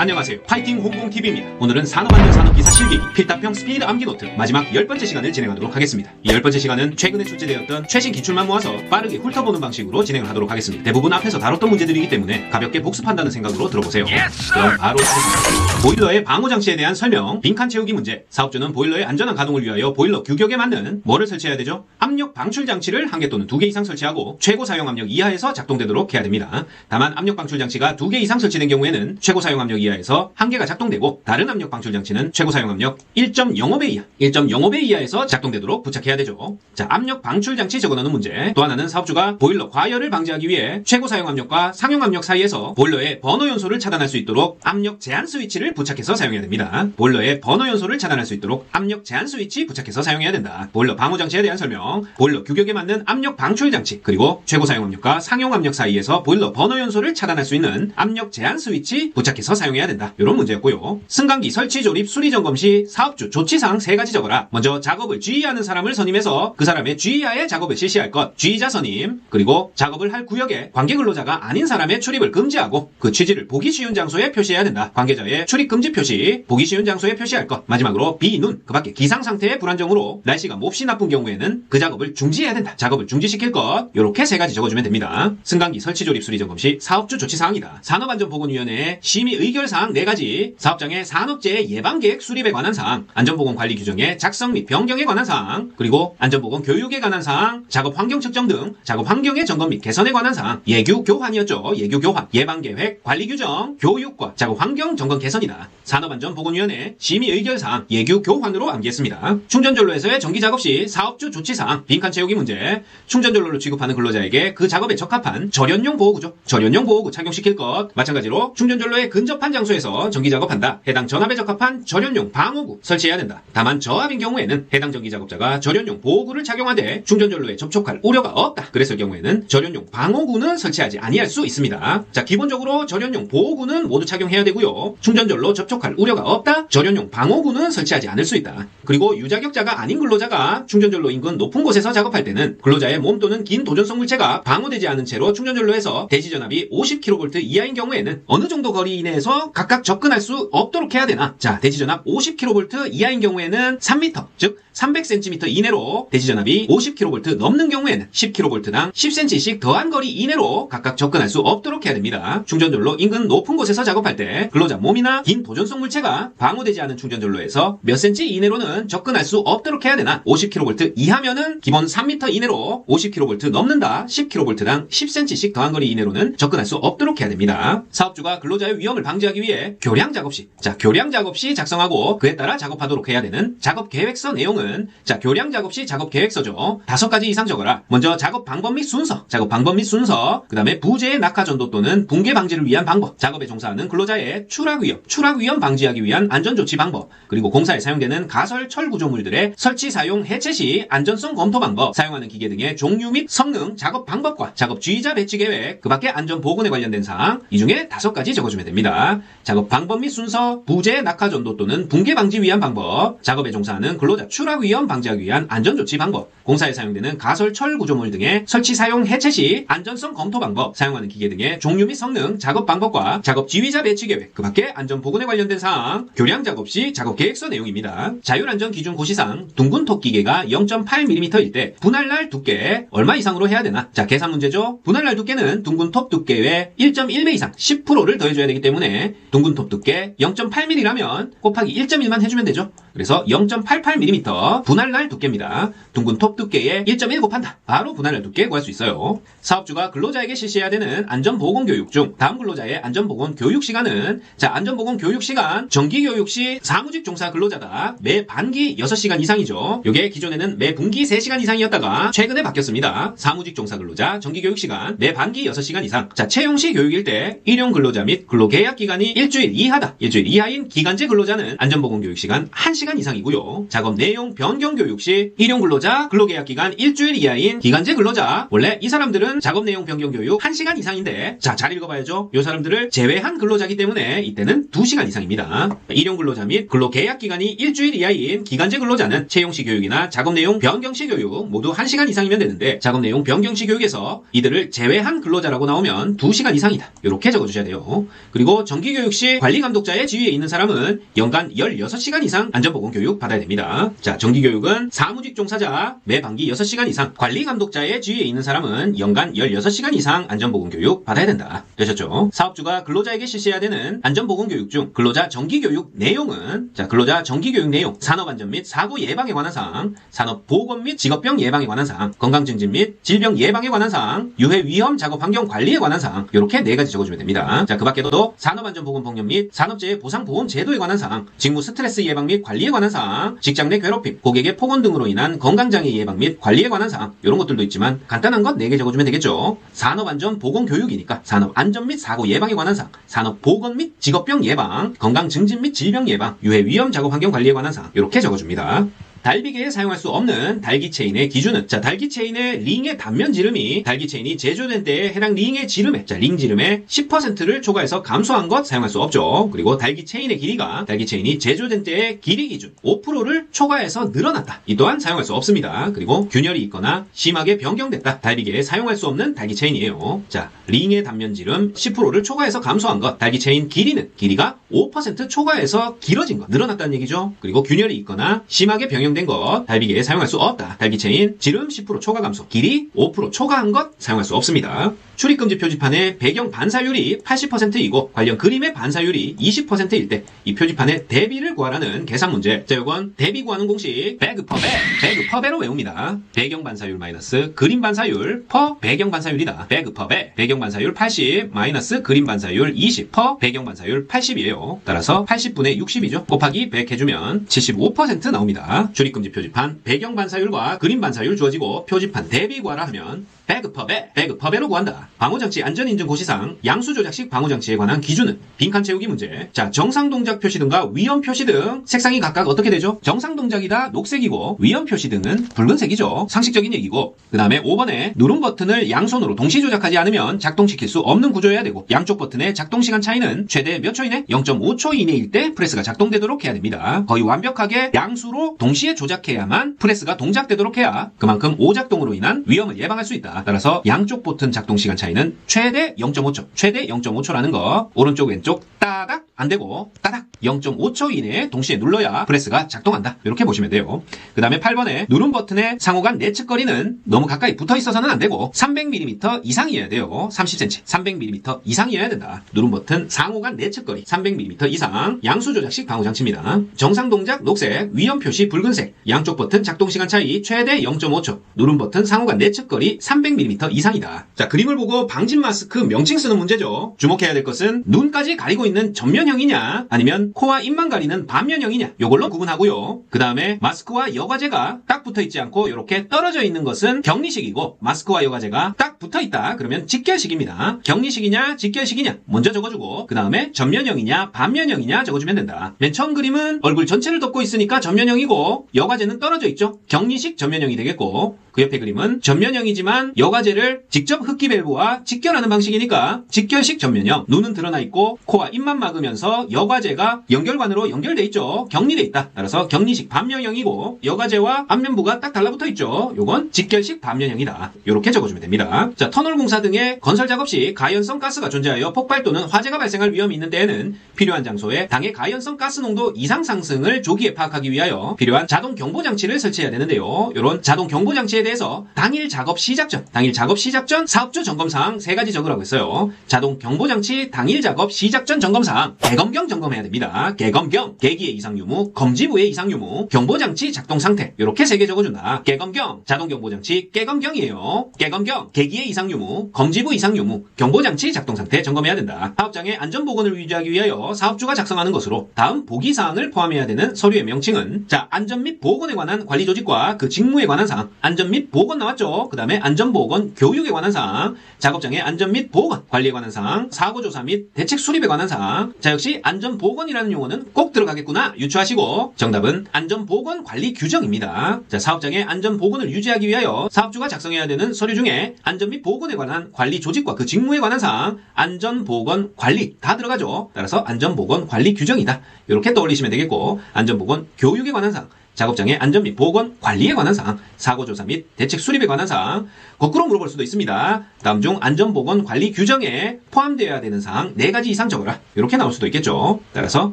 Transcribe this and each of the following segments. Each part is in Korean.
안녕하세요. 파이팅 홍콩TV입니다. 오늘은 산업안전산업기사 실기기 필답형 스피드 암기노트 마지막 10번째 시간을 진행하도록 하겠습니다. 이 10번째 시간은 최근에 출제되었던 최신 기출만 모아서 빠르게 훑어보는 방식으로 진행을 하도록 하겠습니다. 대부분 앞에서 다뤘던 문제들이기 때문에 가볍게 복습한다는 생각으로 들어보세요. 그럼 바로 시작합니다. 보일러의 방호장치에 대한 설명, 빈칸 채우기 문제. 사업주는 보일러의 안전한 가동을 위하여 보일러 규격에 맞는 뭐를 설치해야 되죠? 압력 방출 장치를 1개 또는 2개 이상 설치하고 최고 사용 압력 이하에서 작동되도록 해야 됩니다. 다만 압력 방출 장치가 2개 이상 설치된 경우에는 최고 사용 압력 이하에서 1개가 작동되고 다른 압력 방출 장치는 최고 사용 압력 1.05배 이하, 1.05배 이하에서 작동되도록 부착해야 되죠. 자, 압력 방출 장치 적어놓는 문제. 또 하나는 사업주가 보일러 과열을 방지하기 위해 최고 사용 압력과 상용 압력 사이에서 보일러의 버너 연소를 차단할 수 있도록 압력 제한 스위치를 부착해서 사용해야 됩니다. 보일러의 버너 연소를 차단할 수 있도록 압력 제한 스위치 부착해서 사용해야 된다. 보일러 방호 장치에 대한 설명, 보일러 규격에 맞는 압력 방출 장치, 그리고 최고 사용 압력과 상용 압력 사이에서 보일러 버너 연소를 차단할 수 있는 압력 제한 스위치 부착해서 사용해야 된다. 이런 문제였고요. 승강기 설치 조립 수리 점검 시 사업주 조치사항 3가지 적어라. 먼저 작업을 지휘하는 사람을 선임해서 그 사람의 지휘하에 작업을 실시할 것, 지휘자 선임, 그리고 작업을 할 구역에 관계 근로자가 아닌 사람의 출입을 금지하고 그 취지를 보기 쉬운 장소에 표시해야 된다. 관계자의 출입 금지 표시, 보기 쉬운 장소에 표시할 것. 마지막으로 비, 눈, 그 밖에 기상 상태의 불안정으로 날씨가 몹시 나쁜 경우에는 그 작업을 중지해야 된다. 작업을 중지시킬 것. 요렇게 3가지 적어주면 됩니다. 승강기 설치 조립 수리 점검 시 사업주 조치사항이다. 산업안전보건위원회의 심의 의결사항 4가지, 사업장의 산업재해 예방계획 수립에 관한 사항, 안전보건관리 규정의 작성 및 변경에 관한 사항, 그리고 안전보건 교육에 관한 사항, 작업 환경 측정 등 작업 환경의 점검 및 개선에 관한 사항, 예규 교환이었죠. 예규 교환, 예방계획, 관리 규정, 교육과 작업 환경 점검 개선이다. 산업안전보건위원회 심의 의결사항 예규 교환으로 암기했습니다. 충전전로에서의 전기작업 시 사업주 조치사항, 빈칸 채우기 문제. 충전전로를 취급하는 근로자에게 그 작업에 적합한 절연용 보호구죠. 절연용 보호구 착용시킬 것. 마찬가지로 충전전로에 근접한 장소에서 전기작업한다. 해당 전압에 적합한 절연용 방호구 설치해야 된다. 다만 저압인 경우에는 해당 전기작업자가 절연용 보호구를 착용하되 충전전로에 접촉할 우려가 없다. 그랬을 경우에는 절연용 방호구는 설치하지 아니할 수 있습니다. 자, 기본적으로 절연용 보호구는 모두 착용해야 되고요. 충전전로 접촉할 우려가 없다. 절연용 방호구는 설치하지 않을 수 있다. 그리고 유자격자가 아닌 근로자가 충전전로 인근 높은 곳에서 작업할 때는 근로자의 몸 또는 긴 도전성 물체가 방호되지 않은 채로 충전전로에서 대지전압이 50kV 이하인 경우에는 어느 정도 거리 이내에서 각각 접근할 수 없도록 해야 되나? 자, 대지전압 50kV 이하인 경우에는 3m, 즉 300cm 이내로, 대지전압이 50kV 넘는 경우에는 10kV당 10cm씩 더한 거리 이내로 각각 접근할 수 없도록 해야 됩니다. 충전전로 인근 높은 곳에서 작업할 때 근로자 몸이나 긴 도전성 물체가 방호되지 않은 충전전로에서 몇 cm 이내로는 접근할 수 없도록 해야 되나? 50kV 이하면은 기본 3m 이내로, 50kV 넘는다 10kV당 10cm씩 더한 거리 이내로는 접근할 수 없도록 해야 됩니다. 사업주가 근로자의 위험을 방지하기 위해 교량 작업 시, 자, 교량 작업 시 작성하고 그에 따라 작업하도록 해야 되는 작업 계획서 내용은, 자, 교량 작업 시 작업 계획서죠. 5가지 이상 적어라. 먼저 작업 방법 및 순서, 작업 방법 및 순서, 그 다음에 부재의 낙하 전도 또는 붕괴 방지를 위한 방법, 작업에 종사하는 근로자의 추락 위험 방지하기 위한 안전조치 방법, 그리고 공사에 사용되는 가설 철 구조물들의 설치 사용 해체 시 안전성 검토 방법, 사용하는 기계 등의 종류 및 성능, 작업 방법과 작업 지휘자 배치 계획, 그 밖에 안전 보건에 관련된 사항, 이 중에 5가지 적어주면 됩니다. 작업 방법 및 순서, 부재 낙하 전도 또는 붕괴 방지 위한 방법, 작업에 종사하는 근로자 추락 위험 방지하기 위한 안전조치 방법, 공사에 사용되는 가설 철 구조물 등의 설치 사용 해체 시 안전성 검토 방법, 사용하는 기계 등의 종류 및 성능, 작업 방법과 작업 지휘자 배치 계획, 그 밖에 안전 보건에 관련된 사항, 교량 작업 시 작업 계획서 내용입니다. 자율안전 기준 고시상 둥근 톱 기계가 0.8mm일 때 분할날 두께 얼마 이상으로 해야 되나? 자, 계산 문제죠. 분할날 두께는 둥근 톱 두께의 1.1배 이상 10%를 더해줘야 되기 때문에 둥근 톱 두께 0.8mm라면 곱하기 1.1만 해주면 되죠. 그래서 0.88mm 분할날 두께입니다. 둥근 톱 두께에 1.1 곱한다. 바로 분할날 두께 구할 수 있어요. 사업주가 근로자에게 실시해야 되는 안전보건교육 중 다음 근로자의 안전보건 교육 시간은, 자, 안전보건 교육 시간, 정기교육 시 사무직 종사 근로자가 매 반기 6시간 이상이죠. 요게 기존에는 매 분기 3시간 이상이었다가 최근에 바뀌었습니다. 사무직 종사 근로자 정기교육 시간 매 반기 6시간 이상. 자, 채용시 교육일 때 일용 근로자 및 근로계약 기간이 일주일 이하다. 일주일 이하인 기간제 근로자는 안전보건 교육 시간 1시간 이상이고요. 작업 내용 내용 변경 교육 시 일용 근로자 근로계약 기간 일주일 이하인 기간제 근로자, 원래 이 사람들은 작업 내용 변경 교육 1시간 이상인데, 자, 잘 읽어봐야죠. 이 사람들을 제외한 근로자이기 때문에 이때는 2시간 이상입니다. 일용 근로자 및 근로계약 기간이 일주일 이하인 기간제 근로자는 채용시 교육이나 작업 내용 변경시 교육 모두 1시간 이상이면 되는데, 작업 내용 변경시 교육에서 이들을 제외한 근로자라고 나오면 2시간 이상이다. 이렇게 적어주셔야 돼요. 그리고 정기교육 시 관리감독자의 지위에 있는 사람은 연간 16시간 이상 안전보건 교육 받아야 됩니다. 자, 정기교육은 사무직 종사자 매 반기 6시간 이상, 관리감독자의 지위에 있는 사람은 연간 16시간 이상 안전보건 교육 받아야 된다. 되셨죠? 사업주가 근로자에게 실시해야 되는 안전보건 교육 중 근로자 정기교육 내용은, 자, 근로자 정기교육 내용, 산업안전 및 사고 예방에 관한 사항, 산업보건 및 직업병 예방에 관한 사항, 건강증진 및 질병 예방에 관한 사항, 유해 위험 작업 환경 관리에 관한 사항, 이렇게 4가지 적어주면 됩니다. 자, 그 밖에도 산업안전보건법령 및 산업재해 보상보험 제도에 관한 사항, 직무 스트레스 예방 및 관리에 관한 사항, 직장 내 괴롭힘, 고객의 폭언 등으로 인한 건강장애 예방 및 관리에 관한 사항, 이런 것들도 있지만 간단한 것 4개 적어주면 되겠죠. 산업안전보건교육이니까 산업안전 및 사고 예방에 관한 사항, 산업보건 및 직업병 예방, 건강증진 및 질병 예방, 유해 위험 작업 환경 관리에 관한 사항, 이렇게 적어줍니다. 달비계에 사용할 수 없는 달기체인의 기준은, 자, 달기체인의 링의 단면 지름이 달기체인이 제조된 때에 해당 링의 지름에, 자, 링 지름의 10%를 초과해서 감소한 것 사용할 수 없죠. 그리고 달기체인의 길이가 달기체인이 제조된 때의 길이 기준 5%를 초과해서 늘어났다. 이 또한 사용할 수 없습니다. 그리고 균열이 있거나 심하게 변경됐다. 달비계에 사용할 수 없는 달기체인이에요. 자, 링의 단면 지름 10%를 초과해서 감소한 것, 달기체인 길이는 길이가 5% 초과해서 길어진 것, 늘어났다는 얘기죠. 그리고 균열이 있거나 심하게 변경된 것, 달비계에 사용할 수 없다. 달기체인 지름 10% 초과 감소, 길이 5% 초과한 것 사용할 수 없습니다. 출입금지 표지판의 배경 반사율이 80%이고 관련 그림의 반사율이 20%일 때 이 표지판의 대비를 구하라는 계산 문제. 자, 이건 대비 구하는 공식 배그 퍼 배로 외웁니다. 배경 반사율 마이너스 그림 반사율 퍼 배경 반사율이다. 배그 퍼 배. 배경 반사율 80 마이너스 그림 반사율 20 퍼 배경 반사율 80이에요. 따라서 80분의 60이죠. 곱하기 100 해주면 75% 나옵니다. 출입금지 표지판 배경 반사율과 그림 반사율 주어지고 표지판 대비 구하라 하면 배그 퍼 배로 구한다. 방호장치 안전인증 고시상 양수조작식 방호장치에 관한 기준은 빈칸 채우기 문제. 자, 정상동작 표시 등과 위험 표시 등 색상이 각각 어떻게 되죠? 정상동작이다 녹색이고 위험 표시 등은 붉은색이죠. 상식적인 얘기고, 그 다음에 5번에 누른 버튼을 양손으로 동시 조작하지 않으면 작동시킬 수 없는 구조여야 되고, 양쪽 버튼의 작동시간 차이는 최대 몇 초 이내? 0.5초 이내일 때 프레스가 작동되도록 해야 됩니다. 거의 완벽하게 양수로 동시에 조작해야만 프레스가 동작되도록 해야 그만큼 오작동으로 인한 위험을 예방할 수 있다. 따라서 양쪽 버튼 작동 시간 차이는 최대 0.5초, 최대 0.5초라는 거, 오른쪽 왼쪽 따닥 안 되고 따닥 0.5초 이내에 동시에 눌러야 프레스가 작동한다. 이렇게 보시면 돼요. 그 다음에 8번에 누른 버튼의 상호간 내측거리는 너무 가까이 붙어 있어서는 안 되고 300mm 이상이어야 돼요. 30cm, 300mm 이상이어야 된다. 누른 버튼 상호간 내측거리 300mm 이상, 양수 조작식 방호 장치입니다. 정상 동작 녹색, 위험 표시 붉은색, 양쪽 버튼 작동 시간 차이 최대 0.5초, 누른 버튼 상호간 내측거리 300mm 이상이다. 자, 그림을 보고 방진 마스크 명칭 쓰는 문제죠. 주목해야 될 것은 눈까지 가리고 있는 전면형이냐 아니면 코와 입만 가리는 반면형이냐, 요걸로 구분하고요. 그 다음에 마스크와 여과제가 딱 붙어있지 않고 이렇게 떨어져 있는 것은 격리식이고, 마스크와 여과제가 딱 붙어있다 그러면 직결식입니다. 격리식이냐 직결식이냐 먼저 적어주고, 그 다음에 전면형이냐 반면형이냐 적어주면 된다. 맨 처음 그림은 얼굴 전체를 덮고 있으니까 전면형이고, 여과제는 떨어져 있죠. 격리식 전면형이 되겠고, 그 옆에 그림은 전면형이지만 여과제를 직접 흡기 밸브와 직결하는 방식이니까 직결식 전면형, 눈은 드러나 있고 코와 입만 막으면서 여과제가 연결관으로 연결돼 있죠. 격리돼 있다. 따라서 격리식 반면형이고, 여과제와 앞면부가 딱 달라붙어 있죠. 요건 직결식 반면형이다. 이렇게 적어주면 됩니다. 자, 터널 공사 등의 건설 작업 시 가연성 가스가 존재하여 폭발 또는 화재가 발생할 위험이 있는 때에는 필요한 장소에 당해 가연성 가스 농도 이상 상승을 조기에 파악하기 위하여 필요한 자동 경보 장치를 설치해야 되는데요. 이런 자동 경보 장치에 대해서 당일 작업 시작 전 사업주 점검사항 3가지 적으라고 했어요. 자동 경보 장치 당일 작업 시작 전 점검사항, 개검경 점검해야 됩니다. 개검경, 계기의 이상 유무, 검지부의 이상 유무, 경보 장치 작동 상태, 이렇게 3개 적어준다. 개검경, 자동 경보 장치 개검경이에요. 개검경, 계기의 이상 유무, 검지부 이상 유무, 경보 장치 작동 상태 점검해야 된다. 사업장의 안전 보건을 유지하기 위하여 사업주가 작성하는 것으로 다음 보기 사항을 포함해야 되는 서류의 명칭은, 자, 안전 및 보건에 관한 관리 조직과 그 직무에 관한 사항, 안전 및 및 보건 나왔죠. 그 다음에 안전보건 교육에 관한 사항, 작업장의 안전 및 보건, 관리에 관한 사항, 사고조사 및 대책 수립에 관한 사항. 자, 역시 안전보건이라는 용어는 꼭 들어가겠구나 유추하시고 정답은 안전보건 관리 규정입니다. 자, 사업장의 안전보건을 유지하기 위하여 사업주가 작성해야 되는 서류 중에 안전 및 보건에 관한 관리 조직과 그 직무에 관한 사항, 안전보건 관리 다 들어가죠. 따라서 안전보건 관리 규정이다. 이렇게 떠올리시면 되겠고, 안전보건 교육에 관한 사항, 작업장의 안전 및 보건 관리에 관한 사항, 사고조사 및 대책 수립에 관한 사항. 거꾸로 물어볼 수도 있습니다. 다음 중 안전보건 관리 규정에 포함되어야 되는 사항 4가지 이상 적어라. 이렇게 나올 수도 있겠죠. 따라서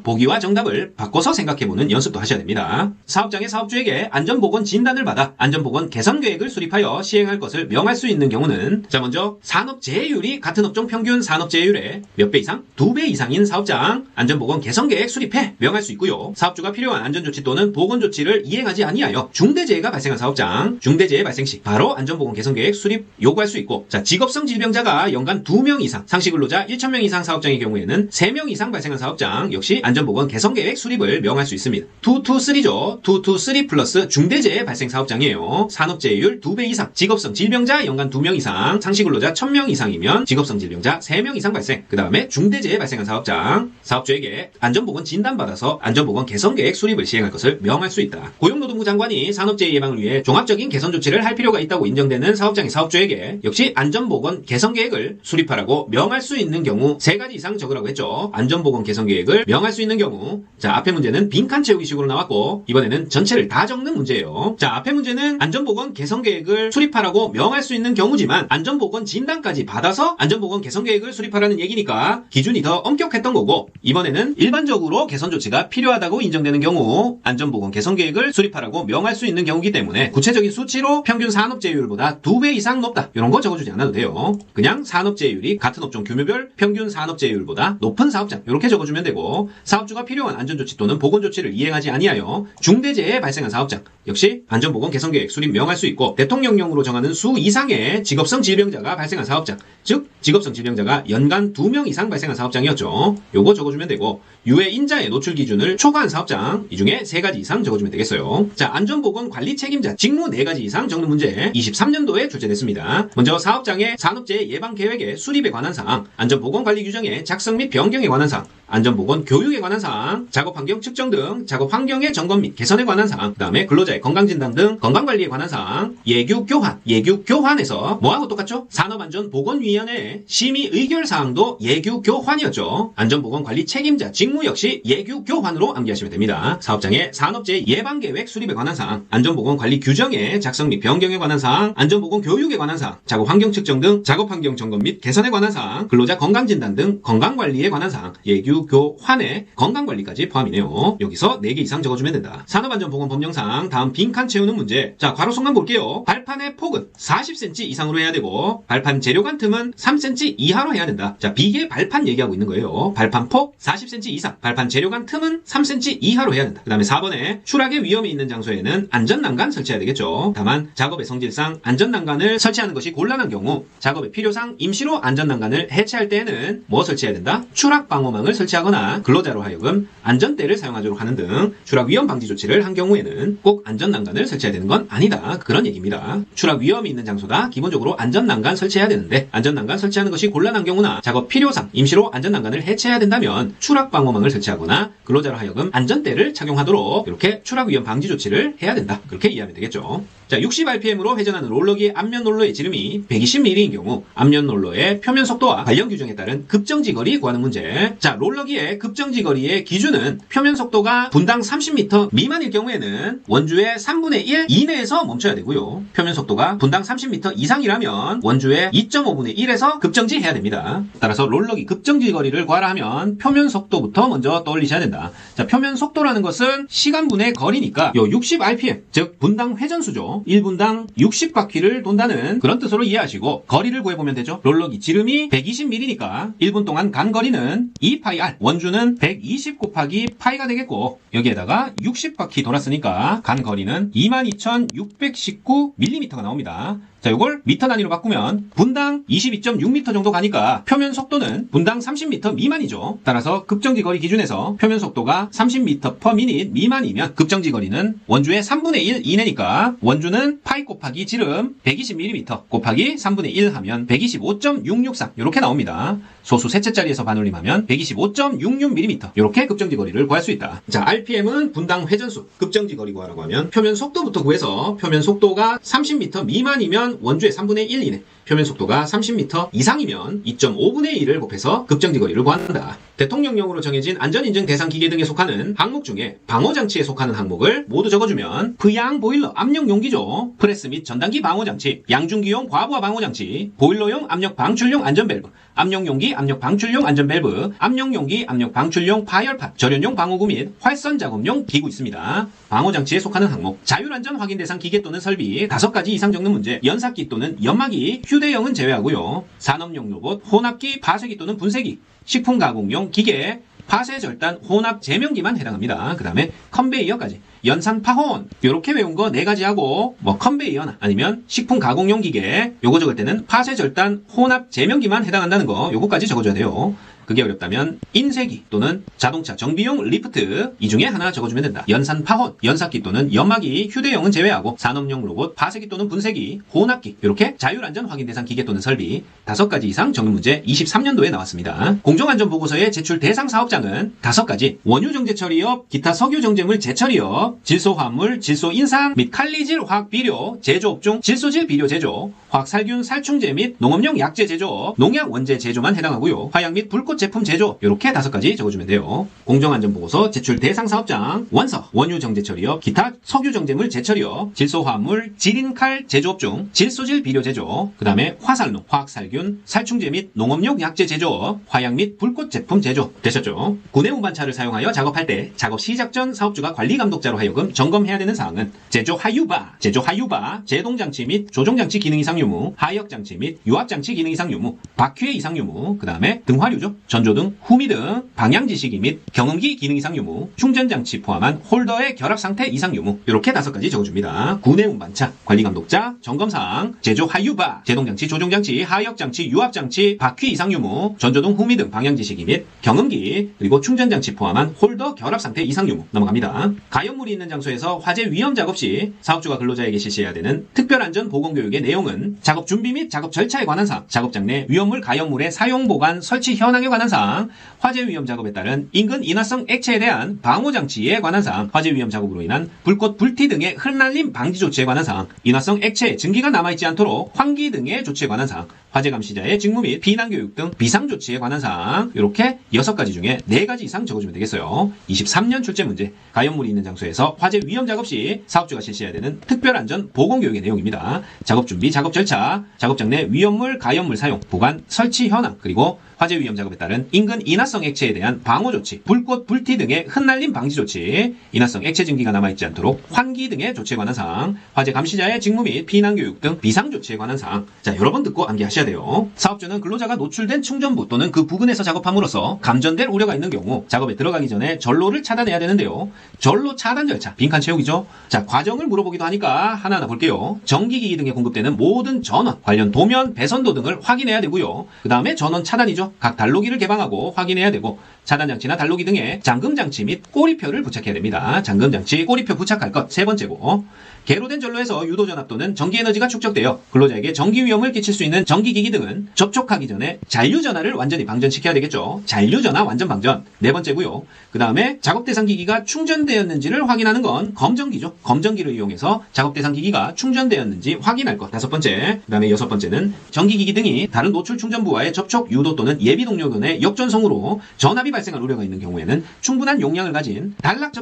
보기와 정답을 바꿔서 생각해보는 연습도 하셔야 됩니다. 사업장의 사업주에게 안전보건 진단을 받아 안전보건 개선 계획을 수립하여 시행할 것을 명할 수 있는 경우는, 자, 먼저 산업재해율이 같은 업종 평균 산업재해율의 몇 배 이상? 2배 이상인 사업장 안전보건 개선 계획 수립해 명할 수 있고요. 사업주가 필요한 안전조치 또는 보건조치를 이행하지 아니하여 중대재해가 발생한 사업장, 중대재해 발생 시 바로 안전보건 개선 계획 수립 요구할 수 있고, 자, 직업성 질병자가 연간 2명 이상, 상시근로자 1,000명 이상 사업장의 경우에는 3명 이상 발생한 사업장 역시 안전보건 개선 계획 수립을 명할 수 있습니다. 2-3죠. 2-3 플러스 중대재해 발생 사업장이에요. 산업재해율 2배 이상, 직업성 질병자 연간 2명 이상, 상시근로자 1,000명 이상이면 직업성 질병자 3명 이상 발생. 그 다음에 중대재해 발생한 사업장, 사업주에게 안전보건 진단받아서 안전보건 개선 계획 수립을 시행할 것을 명할 수 있다. 고용노동부 장관이 산업재해 예방을 위해 종합적인 개선 조치를 할 필요가 있다고 인정되는 사업장의 사업주에게 역시 안전보건 개선 계획을 수립하라고 명할 수 있는 경우 3가지 이상 적으라고 했죠. 안전보건 개선 계획을 명할 수 있는 경우, 자, 앞에 문제는 빈칸 채우기식으로 나왔고 이번에는 전체를 다 적는 문제예요. 자, 앞에 문제는 안전보건 개선 계획을 수립하라고 명할 수 있는 경우지만 안전보건 진단까지 받아서 안전보건 개선 계획을 수립하라는 얘기니까 기준이 더 엄격했던 거고, 이번에는 일반적으로 개선 조치가 필요하다고 인정되는 경우 안전보건 개선 계획을 수립하라고 명할 수 있는 경우이기 때문에 구체적인 수치로 평균 산업재해율보다 2배 이상 높다, 이런 거 적어주지 않아도 돼요. 그냥 산업재해율이 같은 업종 규모별 평균 산업재해율보다 높은 사업장 이렇게 적어주면 되고, 사업주가 필요한 안전조치 또는 보건조치를 이행하지 아니하여 중대재해 발생한 사업장 역시 안전보건 개선계획 수립 명할 수 있고, 대통령령으로 정하는 수 이상의 직업성 질병자가 발생한 사업장, 즉 직업성 질병자가 연간 2명 이상 발생한 사업장이었죠. 요거 적어주면 되고, 유해 인자의 노출 기준을 초과한 사업장, 이 중에 3가지 이상 적어주면 되겠어요. 자, 안전보건 관리 책임자 직무 4가지 이상 적는 문제 23년도에 출제됐습니다. 먼저 사업장의 산업재해 예방 계획의 수립에 관한 사항, 안전보건 관리 규정의 작성 및 변경에 관한 사항, 안전보건 교육에 관한 사항, 작업환경 측정 등 작업환경의 점검 및 개선에 관한 사항, 그 다음에 근로자의 건강진단 등 건강관리에 관한 사항, 예규교환, 예규교환에서 뭐하고 똑같죠? 산업안전보건위원회의 심의 의결사항도 예규교환이었죠. 안전보건관리 책임자 직무 역시 예규교환으로 암기하시면 됩니다. 사업장의 산업재해 예방계획 수립에 관한 사항, 안전보건관리 규정의 작성 및 변경에 관한 사항, 안전보건교육에 관한 사항, 작업환경 측정 등 작업환경 점검 및 개선에 관한 사항, 근로자 건강진단 등 건강관리에 관한 사항, 예규교환의 건강관리까지 포함이네요. 여기서 4개 이상 적어주면 된다. 산업안전보건법령상 다음 빈칸 채우는 문제. 자, 괄호속만 볼게요. 발판의 폭은 40cm 이상으로 해야 되고, 발판 재료간 틈은 3cm 이하로 해야 된다. 자, 비계 발판 얘기하고 있는 거예요. 발판 폭 40cm 이상, 발판 재료간 틈은 3cm 이하로 해야 된다. 그 다음에 4번에 추락의 위험이 있는 장소에는 안전난간 설치해야 되겠죠. 다만 작업의 성질상 안전난간을 설치하는 것이 곤란한 경우, 작업의 필요상 임시로 안전난간을 해체할 때에는 뭐 설치해야 된다? 추락방어망을 설치하거나 근로자로 하여금 안전대를 사용하도록 하는 등 추락 위험 방지 조치를 한 경우에는 꼭 안전난간을 설치해야 되는 건 아니다, 그런 얘기입니다. 추락 위험이 있는 장소다 기본적으로 안전난간 설치해야 되는데, 안전난간 설치하는 것이 곤란한 경우나 작업 필요상 임시로 안전난간을 해체해야 된다면 추락방어망을 설치하거나 근로자로 하여금 안전대를 착용하도록 이렇게 추락 위험 방지 조치를 해야 된다, 그렇게 이해하면 되겠죠. 자, 60rpm으로 회전하는 롤러기의 앞면 롤러의 지름이 120mm인 경우 앞면 롤러의 표면 속도와 관련 규정에 따른 급정지 거리 구하는 문제. 자, 롤러기의 급정지 거리의 기준은 표면 속도가 분당 30m 미만일 경우에는 원주의 3분의 1 이내에서 멈춰야 되고요. 표면 속도가 분당 30m 이상이라면 원주의 2.5분의 1에서 급정지해야 됩니다. 따라서 롤러기 급정지 거리를 구하라 하면 표면 속도부터 먼저 떠올리셔야 된다. 자, 표면 속도라는 것은 시간분의 거리니까 요 60rpm, 즉 분당 회전수죠. 1분당 60바퀴를 돈다는 그런 뜻으로 이해하시고 거리를 구해보면 되죠. 롤러기 지름이 120mm니까 1분 동안 간 거리는 2πr, 원주는 120 곱하기 파이가 되겠고, 여기에다가 60바퀴 돌았으니까 간 거리는 22,619mm가 나옵니다. 자, 요걸 미터 단위로 바꾸면 분당 22.6m 정도 가니까 표면 속도는 분당 30m 미만이죠. 따라서 급정지 거리 기준에서 표면 속도가 30m/min 미만이면 급정지 거리는 원주의 3분의 1 이내니까 원주는 파이 곱하기 지름 120mm 곱하기 3분의 1 하면 125.663 이렇게 나옵니다. 소수 셋째 자리에서 반올림하면 125.66mm 이렇게 급정지 거리를 구할 수 있다. 자, RPM은 분당 회전수, 급정지 거리 구하라고 하면 표면 속도부터 구해서 표면 속도가 30m 미만이면 원주의 3분의 1 이내, 표면 속도가 30m 이상이면 2.5분의 1을 곱해서 급정지 거리를 구한다. 대통령령으로 정해진 안전인증 대상 기계 등에 속하는 항목 중에 방호장치에 속하는 항목을 모두 적어주면 부양 보일러 압력 용기조, 프레스 및 전단기 방호장치, 양중기용 과부하 방호장치, 보일러용 압력 방출용 안전밸브, 압력용기 압력 방출용 안전밸브, 압력용기 압력 방출용 파열판, 절연용 방호구 및 활선 작업용 기구 있습니다. 방호장치에 속하는 항목, 자율안전 확인 대상 기계 또는 설비 5가지 이상 적는 문제, 연삭기 또는 연마기, 휴대용은 제외하고요. 산업용 로봇, 혼합기, 파쇄기 또는 분쇄기, 식품 가공용 기계, 파쇄 절단 혼합 제명기만 해당합니다. 그 다음에 컨베이어까지 연산 파혼 요렇게 외운 거 4가지 하고 뭐 컨베이어나 아니면 식품 가공용 기계 요거 적을 때는 파쇄 절단 혼합 제명기만 해당한다는 거 요거까지 적어줘야 돼요. 그게 어렵다면 인쇄기 또는 자동차 정비용 리프트 이 중에 하나 적어주면 된다. 연산 파혼, 연삭기 또는 연마기, 휴대용은 제외하고 산업용 로봇, 파쇄기 또는 분쇄기, 혼합기 이렇게 자율안전 확인 대상 기계 또는 설비 5가지 이상 적는 문제 23년도에 나왔습니다. 공정안전보고서의 제출 대상 사업장은 5가지 원유정제처리업, 기타 석유정제물 재처리업, 질소화합물, 질소인산 및 칼리질 화학비료 제조업종, 질소질 비료 제조, 화학살균 살충제 및 농업용 약제 제조업, 농약 원재 제조만 해당하고요. 화약 및 불꽃 제품 제조 이렇게 5가지 적어주면 돼요. 공정안전보고서 제출 대상 사업장 원서 원유정제처리업, 기타 석유정제물 재처리업, 질소화합물, 지린칼 제조업종, 질소질 비료 제조, 그 다음에 화살농, 화학살균, 살충제 및 농업용 약제 제조업, 화약 및 불꽃 제품 제조 되셨죠? 구내 운반차를 사용하여 작업할 때 작업 시작 전 사업주가 관리감독자로 하여금 점검해야 되는 사항은 제조 하유바, 제동장치 및 조종장치 기능 이상 유무, 하역장치 및 유압장치 기능 이상 유무, 바퀴의 이상 유무, 그 다음에 등화류죠. 전조등, 후미 등 방향지시기 및 경음기 기능 이상 유무, 충전장치 포함한 홀더의 결합 상태 이상 유무 이렇게 5가지 적어줍니다. 구내 운반차, 관리감독자, 점검사항, 제조 하유바, 제동장치, 조종장치, 하역장치, 유압장치, 바퀴 이상 유무, 전조등, 후미 등 방향지시기 및 경음기, 그리고 충전장치 포함한 홀더 결합 상태 이상 유무 넘어갑니다. 가연물이 있는 장소에서 화재 위험 작업 시 사업주가 근로자에게 실시해야 되는 특별안전 보건교육의 내용은 작업 준비 및 작업 절차에 관한 사항, 작업장 내 위험물 가연물의 사용 보관 설치 현황에 관한 사항, 화재 위험 작업에 따른 인근 인화성 액체에 대한 방호 장치에 관한 사항, 화재 위험 작업으로 인한 불꽃 불티 등의 흩날림 방지 조치에 관한 사항, 인화성 액체에 증기가 남아있지 않도록 환기 등의 조치에 관한 사항, 화재 감시자의 직무 및 비난 교육 등 비상 조치에 관한 사항 이렇게 6가지 중에 4가지 이상 적어주면 되겠어요. 23년 출제 문제, 가연물이 있는 장소에서 화재 위험 작업 시 사업주가 실시해야 되는 특별안전 보건교육의 내용입니다. 작업 준비, 작업 절차, 작업장 내 위험물, 가연물 사용, 보관, 설치 현황, 그리고 화재 위험 작업에 따른 인근 인화성 액체에 대한 방호 조치, 불꽃, 불티 등의 흩날림 방지 조치, 인화성 액체 증기가 남아있지 않도록 환기 등의 조치에 관한 사항, 화재 감시자의 직무 및 피난 교육 등 비상 조치에 관한 사항. 자, 여러 번 듣고 암기하셔야 돼요. 사업주는 근로자가 노출된 충전부 또는 그 부근에서 작업함으로써 감전될 우려가 있는 경우 작업에 들어가기 전에 전로를 차단해야 되는데요. 전로 차단 절차, 빈칸 채우기죠. 자, 과정을 물어보기도 하니까 하나하나 볼게요. 전기기기 등에 공급되는 모든 전원, 관련 도면, 배선도 등을 확인해야 되고요. 그 다음에 전원 차단이죠. 각 단로기를 개방하고 확인해야 되고 차단장치나 단로기 등에 잠금장치 및 꼬리표를 부착해야 됩니다. 잠금장치, 꼬리표 부착할 것 3번째고 개로된 전로에서 유도전압 또는 전기에너지가 축적되어 근로자에게 전기 위험을 끼칠 수 있는 전기기기 등은 접촉하기 전에 잔류전화를 완전히 방전시켜야 되겠죠. 잔류전화 완전 방전 4번째고요. 그 다음에 작업 대상 기기가 충전되었는지를 확인하는 건 검전기죠. 검전기를 이용해서 작업 대상 기기가 충전되었는지 확인할 것 5번째. 그 다음에 6번째는 전기기기 등이 다른 노출 충전부와의 접촉, 유도 또는 예비 동력원의 역전성으로 전압이 발생할 우려가 있는 경우에는 충분한 용량을 가진 단락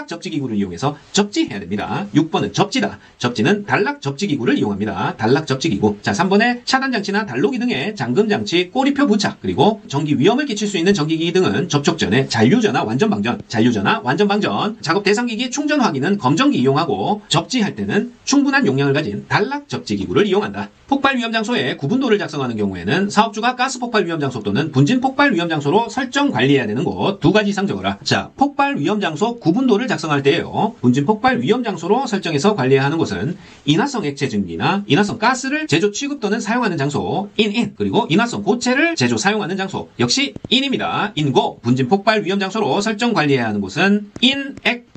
접지기구를 이용해서 접지해야 됩니다. 6번은 접지다. 접지는 단락 접지기구를 이용합니다. 단락 접지기구. 자, 3번에 차단장치나 단로기 등의 잠금장치, 꼬리표 부착, 그리고 전기 위험을 끼칠 수 있는 전기기기 등은 접촉 전에 잔류전화 완전 방전, 작업 대상기기 충전 확인은 검전기 이용하고 접지할 때는 충분한 용량을 가진 단락 접지기구를 이용한다. 폭발 위험 장소에 구분도를 작성하는 경우에는 사업주가 가스 폭발 위험 장소 또는 분진 폭발 위험 장소로 설정 관리해야 되는 곳 2가지 이상 적어라. 자, 폭발 위험 장소 구분도를 작성할 때예요. 분진 폭발 위험 장소로 설정해서 관리해야 하는 곳은 인화성 액체 증기나 인화성 가스를 제조 취급 또는 사용하는 장소 in 그리고 인화성 고체를 제조 사용하는 장소 역시 in입니다. in고 분진 폭발 위험 장소로 설정 관리해야 하는 곳은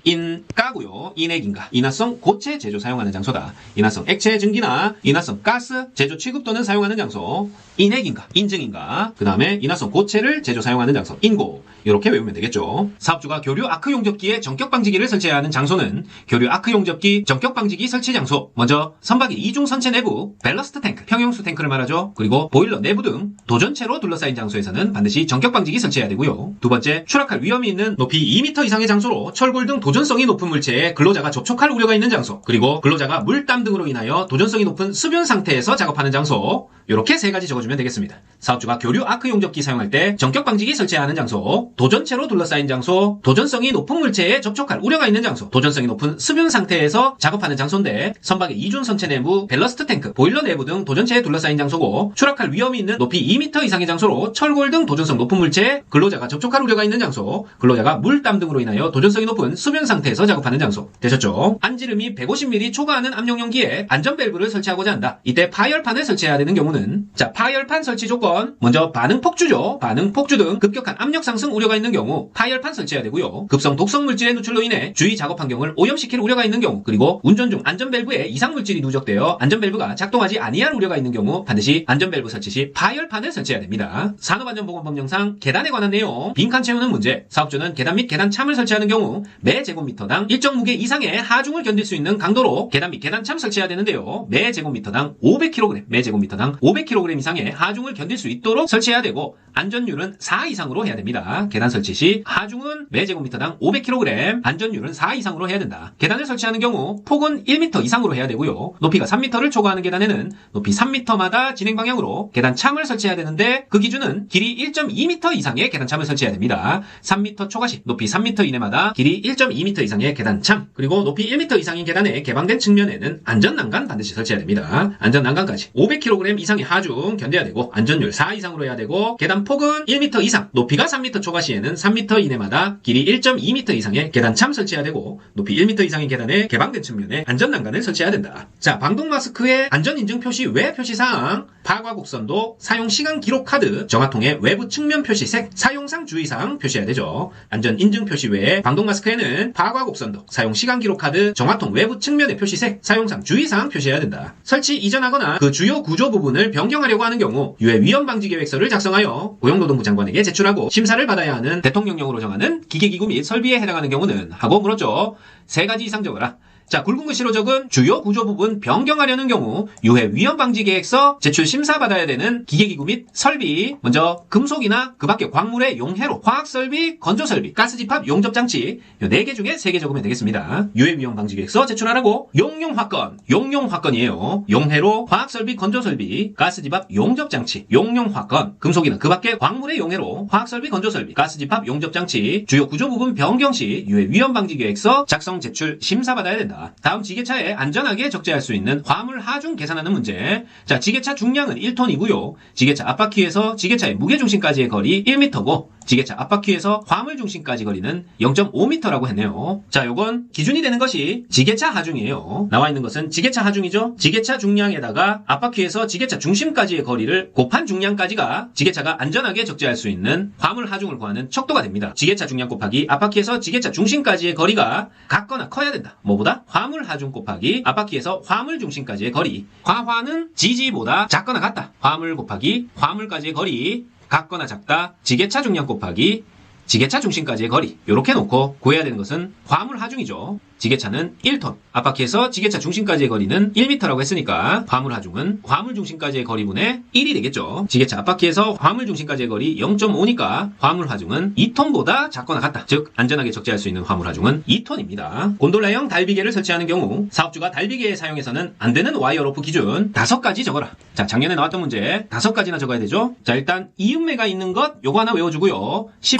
인가고요. 인액인가. 인화성 고체 제조 사용하는 장소다. 인화성 액체 증기나 인화성 가스 제조 취급 또는 사용하는 장소 인액인가. 인증인가. 그 다음에 인화성 고체를 제조 사용하는 장소 인고. 이렇게 외우면 되겠죠. 사업주가 교류 아크 용접기에 전격 방지기를 설치해야 하는 장소는 교류 아크 용접기 전격 방지기 설치 장소. 먼저 선박의 이중 선체 내부 밸러스트 탱크, 평형수 탱크를 말하죠. 그리고 보일러 내부 등 도전체로 둘러싸인 장소에서는 반드시 전격 방지기 설치해야 되고요. 두 번째, 추락할 위험이 있는 높이 2m 이상의 장소로 철골 등 도전성이 높은 물체에 근로자가 접촉할 우려가 있는 장소, 그리고 근로자가 물땀 등으로 인하여 도전성이 높은 수변 상태에서 작업하는 장소, 이렇게 3가지 적어주면 되겠습니다. 사업주가 교류 아크 용접기 사용할 때 전격 방지기 설치해야 하는 장소, 도전체로 둘러싸인 장소, 도전성이 높은 물체에 접촉할 우려가 있는 장소, 도전성이 높은 수변 상태에서 작업하는 장소인데 선박의 이중 선체 내부 밸러스트 탱크, 보일러 내부 등 도전체에 둘러싸인 장소고 추락할 위험이 있는 높이 2m 이상의 장소로 철골 등 도전성 높은 물체에 근로자가 접촉할 우려가 있는 장소, 근로자가 물땀 등으로 인하여 도전성이 높은 수변 상태에서 작업하는 장소. 되셨죠? 안지름이 150mm 초과하는 압력용기에 안전 밸브를 설치하고자 한다. 이때 파열판을 설치해야 되는 경우는 자, 파열판 설치 조건 먼저 반응 폭주죠. 반응 폭주 등 급격한 압력 상승 우려가 있는 경우 파열판 설치해야 되고요. 급성 독성 물질의 누출로 인해 주위 작업 환경을 오염시킬 우려가 있는 경우, 그리고 운전 중 안전 밸브에 이상 물질이 누적되어 안전 밸브가 작동하지 아니할 우려가 있는 경우 반드시 안전 밸브 설치 시 파열판을 설치해야 됩니다. 산업안전보건법령상 계단에 관한 내용, 빈칸 채우는 문제. 사업주는 계단 및 계단참을 설치하는 경우 매 제곱미터당 일정 무게 이상의 하중을 견딜 수 있는 강도로 계단 및 계단참 설치해야 되는데요. 매 제곱미터당 500kg, 매 제곱미터당 500kg 이상의 하중을 견딜 수 있도록 설치해야 되고 안전율은 4 이상으로 해야 됩니다. 계단 설치 시 하중은 매 제곱미터당 500kg, 안전율은 4 이상으로 해야 된다. 계단을 설치하는 경우 폭은 1m 이상으로 해야 되고요. 높이가 3m를 초과하는 계단에는 높이 3m마다 진행 방향으로 계단참을 설치해야 되는데 그 기준은 길이 1.2m 이상의 계단참을 설치해야 됩니다. 3m 초과 시 높이 3m 이내마다 길이 1.2m 이상의 계단참, 그리고 높이 1m 이상인 계단에 개방된 측면에는 안전난간 반드시 설치해야 됩니다. 안전난간까지 500kg 이상의 하중 견뎌야 되고 안전율 4 이상으로 해야 되고 계단 폭은 1m 이상, 높이가 3m 초과 시에는 3m 이내마다 길이 1.2m 이상의 계단참 설치해야 되고 높이 1m 이상의 계단에 개방된 측면에 안전난간을 설치해야 된다. 자, 방독 마스크의 안전인증 표시 외 표시사항, 파과 곡선도, 사용 시간 기록 카드, 정화통의 외부 측면 표시색, 사용상 주의사항 표시해야 되죠. 안전인증 표시 외에 방독 마스크에는 파과 곡선도, 사용 시간 기록 카드, 정화통 외부 측면의 표시색, 사용상 주의사항 표시해야 된다. 설치 이전하거나 그 주요 구조 부분을 변경하려고 하는 경우 유해 위험 방지 계획서를 작성하여 고용노동부 장관에게 제출하고 심사를 받아야 하는 대통령령으로 정하는 기계기구 및 설비에 해당하는 경우는 하고 물었죠. 3가지 이상 적어라. 자, 굵은 글씨로 적은 주요 구조 부분 변경하려는 경우 유해 위험 방지 계획서 제출 심사 받아야 되는 기계기구 및 설비, 먼저 금속이나 그 밖의 광물의 용해로, 화학설비, 건조설비, 가스집합 용접장치 이 4개 중에 3개 적으면 되겠습니다. 유해 위험 방지 계획서 제출하라고 용용화건이에요. 용해로, 화학설비, 건조설비, 가스집합 용접장치, 용용화건, 금속이나 그 밖의 광물의 용해로, 화학설비, 건조설비, 가스집합 용접장치 주요 구조 부분 변경 시 유해 위험 방지 계획서 작성 제출 심사 받아야 된다. 다음 지게차에 안전하게 적재할 수 있는 화물 하중 계산하는 문제. 자, 지게차 중량은 1톤이고요. 지게차 앞바퀴에서 지게차의 무게중심까지의 거리 1m고 지게차 앞바퀴에서 화물 중심까지 거리는 0.5m라고 했네요. 자, 요건 기준이 되는 것이 지게차 하중이에요. 나와 있는 것은 지게차 하중이죠. 지게차 중량에다가 앞바퀴에서 지게차 중심까지의 거리를 곱한 중량까지가 지게차가 안전하게 적재할 수 있는 화물 하중을 구하는 척도가 됩니다. 지게차 중량 곱하기 앞바퀴에서 지게차 중심까지의 거리가 같거나 커야 된다. 뭐보다? 화물 하중 곱하기 앞바퀴에서 화물 중심까지의 거리. 화화는 지지보다 작거나 같다. 화물 곱하기 화물까지의 거리. 같거나 작다. 지게차 중량 곱하기 지게차 중심까지의 거리. 이렇게 놓고 구해야 되는 것은 화물 하중이죠. 지게차는 1톤, 앞바퀴에서 지게차 중심까지의 거리는 1m라고 했으니까 화물 하중은 화물 중심까지의 거리분의 1이 되겠죠. 지게차 앞바퀴에서 화물 중심까지의 거리 0.5니까 화물 하중은 2톤보다 작거나 같다. 즉 안전하게 적재할 수 있는 화물 하중은 2톤입니다. 곤돌라형 달비계를 설치하는 경우 사업주가 달비계에 사용해서는 안 되는 와이어 로프 기준 5가지 적어라. 자, 작년에 나왔던 문제 5가지나 적어야 되죠. 자, 일단 이음매가 있는 것 요거 하나 외워주고요. 10%,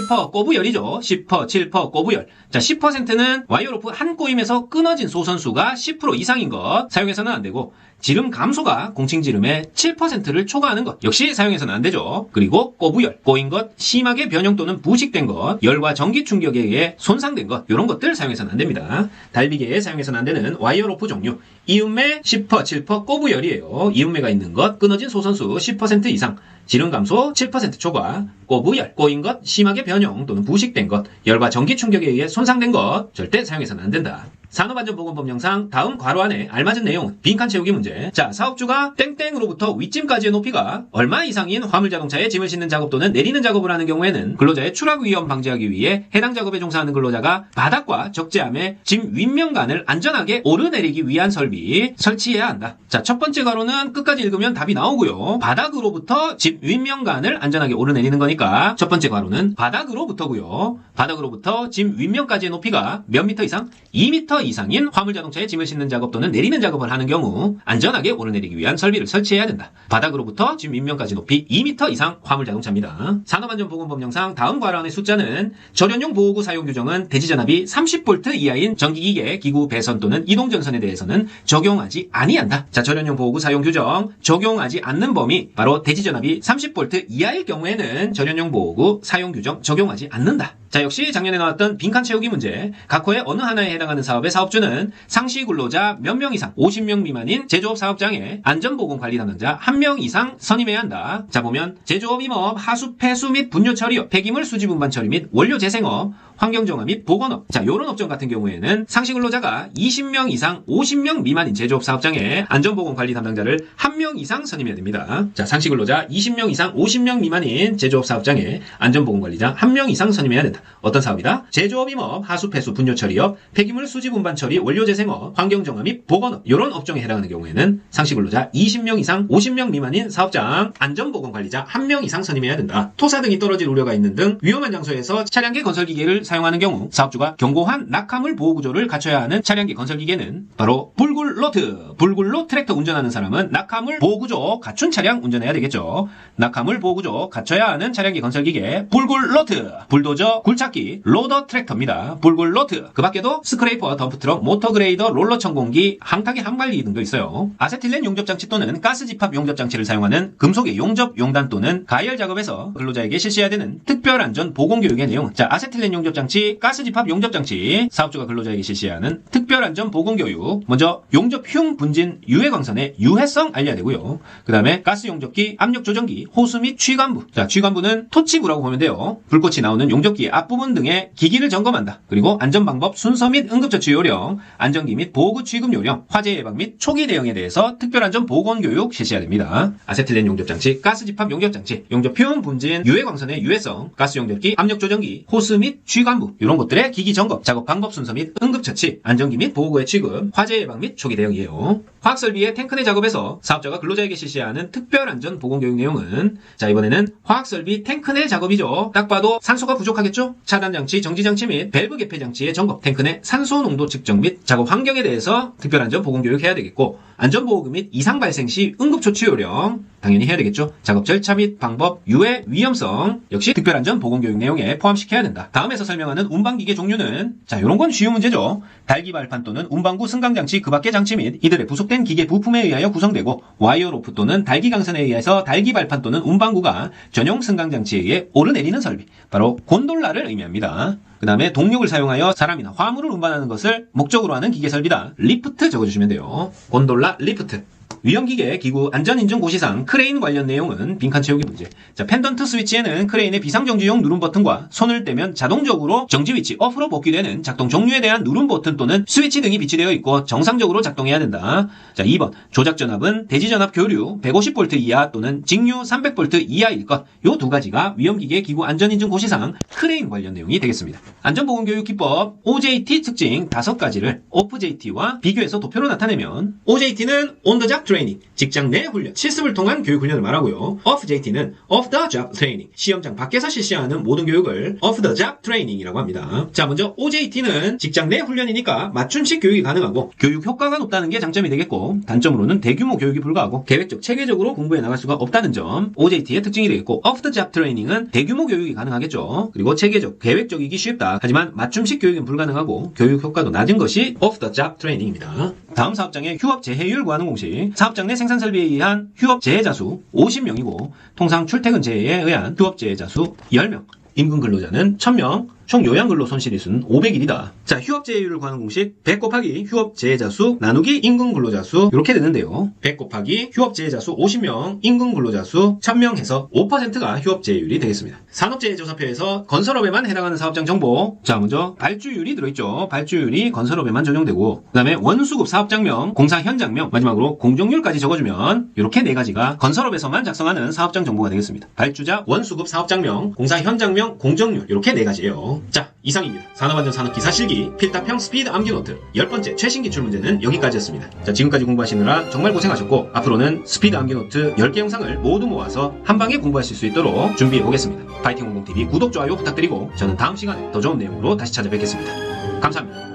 7% 꼬부열이죠. 10%, 7% 꼬부열. 자, 10%는 와이어 로프 한 꼬임에서 끊어진 소선수가 10% 이상인 것 사용해서는 안 되고 지름 감소가 공칭 지름의 7%를 초과하는 것 역시 사용해서는 안 되죠. 그리고 꼬부열, 꼬인 것, 심하게 변형 또는 부식된 것, 열과 전기 충격에 의해 손상된 것 이런 것들 사용해서는 안 됩니다. 달비계에 사용해서는 안 되는 와이어 로프 종류 이음매 10%, 7% 꼬부열이에요. 이음매가 있는 것, 끊어진 소선수 10% 이상, 지름 감소 7% 초과, 꼬부열, 꼬인 것, 심하게 변형 또는 부식된 것, 열과 전기 충격에 의해 손상된 것 절대 사용해서는 안 된다. 산업안전보건법 영상 다음 괄호 안에 알맞은 내용은 빈칸 채우기 문제. 자, 사업주가 땡땡으로부터 윗짐까지의 높이가 얼마 이상인 화물자동차에 짐을 싣는 작업 또는 내리는 작업을 하는 경우에는 근로자의 추락 위험 방지하기 위해 해당 작업에 종사하는 근로자가 바닥과 적재함의 짐 윗면간을 안전하게 오르내리기 위한 설비 설치해야 한다. 자, 첫 번째 괄호는 끝까지 읽으면 답이 나오고요. 바닥으로부터 짐 윗면간을 안전하게 오르내리는 거니까 첫 번째 괄호는 바닥으로부터고요. 바닥으로부터 짐 윗면까지의 높이가 몇 미터 이상? 2m 이상인 화물자동차에 짐을 싣는 작업 또는 내리는 작업을 하는 경우 안전하게 오르내리기 위한 설비를 설치해야 된다. 바닥으로부터 짐 윗면까지 높이 2m 이상 화물자동차입니다. 산업안전보건법 영상 다음 괄호 안의 숫자는 절연용 보호구 사용 규정은 대지전압이 30V 이하인 전기기계, 기구, 배선 또는 이동전선에 대해서는 적용하지 아니한다. 자, 절연용 보호구 사용 규정 적용하지 않는 범위 바로 대지전압이 30V 이하일 경우에는 절연용 보호구 사용 규정 적용하지 않는다. 자, 역시 작년에 나왔던 빈칸 채우기 문제. 각 호의 어느 하나에 해당하는 사업의 사업주는 상시 근로자 몇 명 이상 50명 미만인 제조업 사업장에 안전보건관리 담당자 1명 이상 선임해야 한다. 자, 보면 제조업 임업, 하수 폐수 및 분뇨 처리업, 폐기물 수지 분반 처리 및 원료 재생업, 환경정화 및 보건업. 자, 요런 업종 같은 경우에는 상시 근로자가 20명 이상 50명 미만인 제조업 사업장에 안전보건관리 담당자를 1명 이상 선임해야 됩니다. 자, 상시 근로자 20명 이상 50명 미만인 제조업 사업장에 안전보건관리자 1명 이상 선임해야 된다. 어떤 사업이다? 제조업 임업, 하수 폐수 분뇨 처리업, 폐기물 수지 분반 처리, 원료 재생업, 환경정화 및 보건업 요런 업종에 해당하는 경우에는 상시 근로자 20명 이상 50명 미만인 사업장 안전보건관리자 1명 이상 선임해야 된다. 토사 등이 떨어질 우려가 있는 등 위험한 장소에서 차량계 건설기계를 사용하는 경우 사업주가 견고한 낙하물 보호구조를 갖춰야 하는 차량계 건설기계는 바로 불굴로트, 불굴로 트랙터 운전하는 사람은 낙하물 보호구조 갖춘 차량 운전해야 되겠죠. 낙하물 보호구조 갖춰야 하는 차량계 건설기계 불굴로트, 불도저, 굴착기, 로더 트랙터입니다. 불굴로트. 그 밖에도 스크레이퍼, 덤프트럭, 모터그레이더, 롤러 천공기, 항타기 항발기 등도 있어요. 아세틸렌 용접장치 또는 가스집합 용접장치를 사용하는 금속의 용접, 용단 또는 가열 작업에서 근로자에게 실시해야 되는 특별안전 보건교육의 내용. 자, 아세틸렌 용접장치, 가스집합 용접장치, 사업주가 근로자에게 실시해야 하는 특별안전 보건교육. 먼저 용접 흉 분진 유해광선의 유해성 알려야 되고요. 그 다음에 가스 용접기, 압력 조정기, 호수 및 취관부. 자, 취관부는 토치부라고 보면 돼요. 불꽃이 나오는 용접기 앞부분 등의 기기를 점검한다. 그리고 안전방법, 순서 및 응급처치 요령, 안전기 및 보호구 취급 요령, 화재 예방 및 초기 대응에 대해서 특별안전 보건교육 실시해야 됩니다. 아세틸렌 용접장치, 가스집합 용접장치, 용접흉 분진 유해광선의 유해성, 가스 용접기, 압력 조정기, 호스 및 취관부 이런 것들의 기기 점검, 작업 방법 순서 및 응급처치, 안전기 및 보호구의 취급, 화재 예방 및 초기 대응이에요. 화학설비의 탱크내 작업에서 사업자가 근로자에게 실시해야 하는 특별안전 보건교육 내용은 자, 이번에는 화학설비 탱크내 작업이죠. 딱 봐도 산소가 부족하겠죠? 차단장치, 정지장치 및 밸브 개폐장치의 점검, 탱크내 산소 농도 측정 및 작업 환경에 대해서 특별안전 보건교육 해야 되겠고, 안전보호구 및 이상 발생 시 응급조치 요령 당연히 해야 되겠죠. 작업 절차 및 방법, 유해, 위험성 역시 특별안전 보건교육 내용에 포함시켜야 된다. 다음에서 설명하는 운반기계 종류는 자, 요런 건 쉬운 문제죠. 달기발판 또는 운반구 승강장치 그 밖의 장치 및 이들의 부속된 기계 부품에 의하여 구성되고 와이어 로프 또는 달기강선에 의해서 달기발판 또는 운반구가 전용 승강장치에 의해 오르내리는 설비 바로 곤돌라를 의미합니다. 그 다음에 동력을 사용하여 사람이나 화물을 운반하는 것을 목적으로 하는 기계 설비다. 리프트 적어주시면 돼요. 곤돌라, 리프트. 위험기계, 기구, 안전인증 고시상, 크레인 관련 내용은 빈칸 채우기 문제. 자, 펜던트 스위치에는 크레인의 비상정지용 누름 버튼과 손을 떼면 자동적으로 정지 위치, off로 복귀되는 작동 종류에 대한 누름 버튼 또는 스위치 등이 비치되어 있고 정상적으로 작동해야 된다. 자, 2번. 조작 전압은 대지 전압 교류 150V 이하 또는 직류 300V 이하일 것. 요 두 가지가 위험기계, 기구, 안전인증 고시상, 크레인 관련 내용이 되겠습니다. 안전보건교육기법 OJT 특징 5가지를 OFJT와 비교해서 도표로 나타내면 OJT는 On the Job Training, 직장 내 훈련, 실습을 통한 교육 훈련을 말하고요. OFJT는 Off the Job Training, 시험장 밖에서 실시하는 모든 교육을 Off the Job Training이라고 합니다. 자, 먼저 OJT는 직장 내 훈련이니까 맞춤식 교육이 가능하고 교육 효과가 높다는 게 장점이 되겠고, 단점으로는 대규모 교육이 불가하고 계획적, 체계적으로 공부해 나갈 수가 없다는 점 OJT의 특징이 되겠고, Off the Job Training은 대규모 교육이 가능하겠죠. 그리고 체계적, 계획적이기 쉽다. 하지만 맞춤식 교육은 불가능하고 교육 효과도 낮은 것이 Off the Job Training입니다. 다음 사업장의 휴업 재해율 구하는 공식. 사업장 내 생산 설비에 의한 휴업 재해자 수 50명이고 통상 출퇴근 재해에 의한 휴업 재해자 수 10명. 임금 근로자는 1000명, 총 요양 근로 손실일수는 500일이다. 자, 휴업 재해율을 구하는 공식 100 곱하기 휴업 재해자 수 나누기 임금 근로자 수 이렇게 되는데요. 100 곱하기 휴업 재해자 수 50명, 임금 근로자 수 1000명 해서 5%가 휴업 재해율이 되겠습니다. 산업재해조사표에서 건설업에만 해당하는 사업장 정보. 자, 먼저 발주율이 들어있죠. 발주율이 건설업에만 적용되고, 그 다음에 원수급 사업장명, 공사 현장명, 마지막으로 공정률까지 적어주면 이렇게 네 가지가 건설업에서만 작성하는 사업장 정보가 되겠습니다. 발주자, 원수급 사업장명, 공사 현장명, 공정률 이렇게 네 가지예요. 자, 이상입니다. 산업안전산업기사 실기 필답형 스피드 암기노트 10번째 최신 기출 문제는 여기까지였습니다. 자, 지금까지 공부하시느라 정말 고생하셨고 앞으로는 스피드 암기노트 10개 영상을 모두 모아서 한 방에 공부하실 수 있도록 준비해 보겠습니다. 파이팅 공공TV 구독, 좋아요 부탁드리고 저는 다음 시간에 더 좋은 내용으로 다시 찾아뵙겠습니다. 감사합니다.